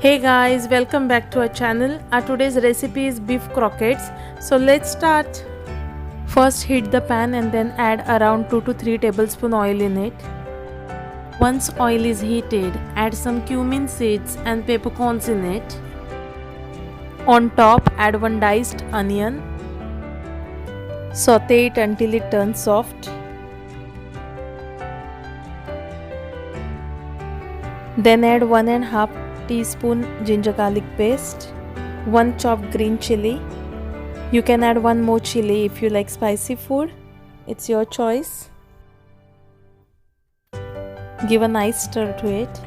Hey guys, welcome back to our channel. Our today's recipe is beef croquettes. So let's start. First heat the pan and then add around 2 to 3 tablespoon oil in it. Once oil is heated, add some cumin seeds and peppercorns in it. On top, add one diced onion. Saute it until it turns soft. Then add 1 1/2 teaspoon ginger garlic paste, 1 chopped green chili. You can add 1 more chili if you like spicy food. It's your choice. Give a nice stir to it.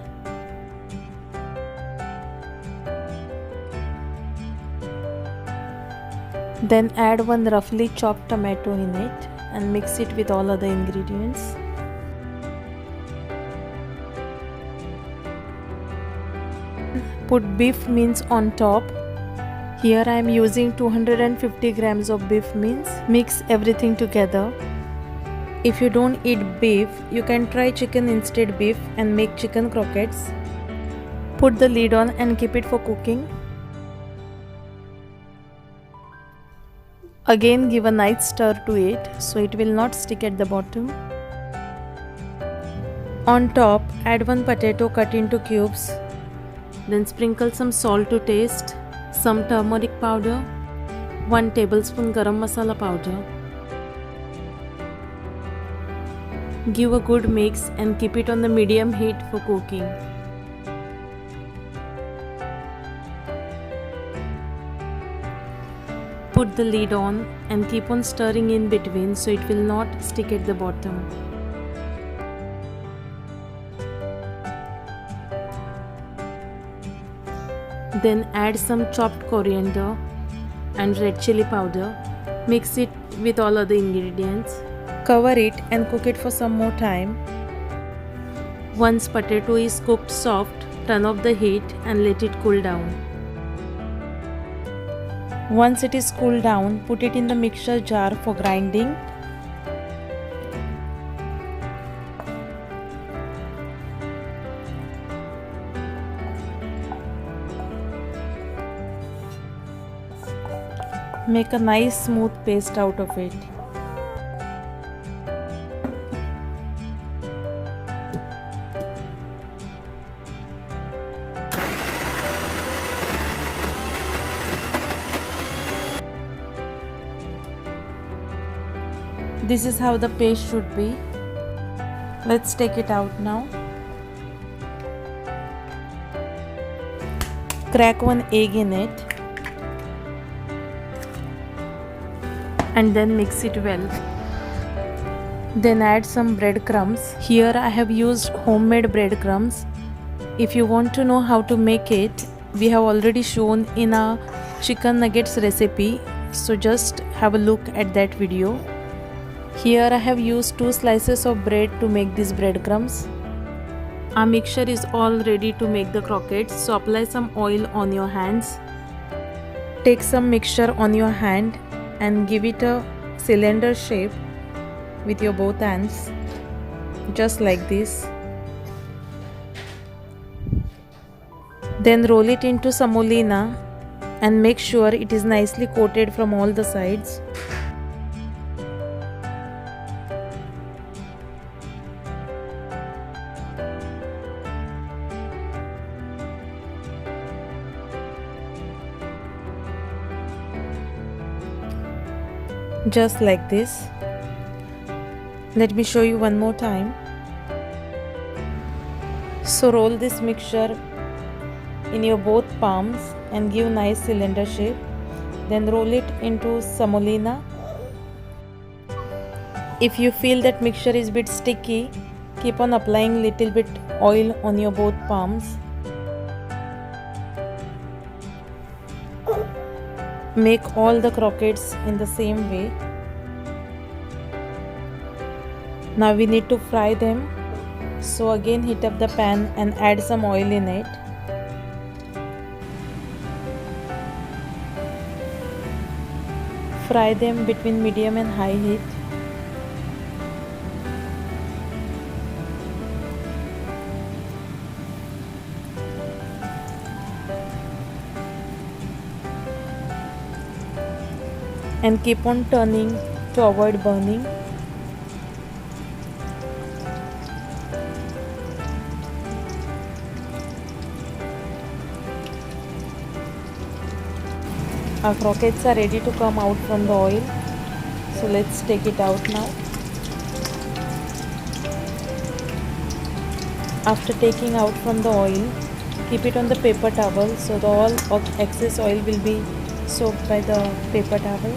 Then add 1 roughly chopped tomato in it and mix it with all other ingredients. Put beef mince on top. Here I am using 250 grams of beef mince. Mix everything together. If you don't eat beef, you can try chicken instead beef and make chicken croquettes. Put the lid on and keep it for cooking. Again give a nice stir to it so it will not stick at the bottom. On top, add 1 potato cut into cubes. Then sprinkle some salt to taste, some turmeric powder, 1 tablespoon garam masala powder. Give a good mix and keep it on the medium heat for cooking. Put the lid on and keep on stirring in between so it will not stick at the bottom. Then add some chopped coriander and red chili powder. Mix it with all other ingredients. Cover it and cook it for some more time. Once potato is cooked soft, turn off the heat and let it cool down. Once it is cooled down, put it in the mixer jar for grinding. Make a nice smooth paste out of it. This is how the paste should be. Let's take it out now. Crack 1 egg in it. And then mix it well. Then add some breadcrumbs. Here I have used homemade breadcrumbs. If you want to know how to make it, we have already shown in our chicken nuggets recipe, so just have a look at that video. Here I have used 2 slices of bread to make these breadcrumbs. Our mixture is all ready to make the croquettes, so apply some oil on your hands. Take some mixture on your hand and give it a cylinder shape with your both hands, just like this. Then roll it into semolina and make sure it is nicely coated from all the sides. Just like this. Let me show you one more time. So roll this mixture in your both palms and give nice cylinder shape. Then roll it into semolina. If you feel that mixture is a bit sticky, keep on applying little bit oil on your both palms. Make all the croquettes in the same way. Now we need to fry them. So again heat up the pan and add some oil in it. Fry them between medium and high heat. and keep on turning to avoid burning. Our croquettes are ready to come out from the oil, so let's take it out now. After taking out from the oil, keep it on the paper towel so the all excess oil will be soaked by the paper towel.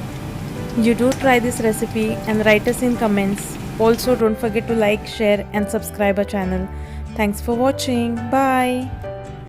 You do try this recipe and write us in comments. Also, don't forget to like, share and subscribe our channel. Thanks for watching. Bye.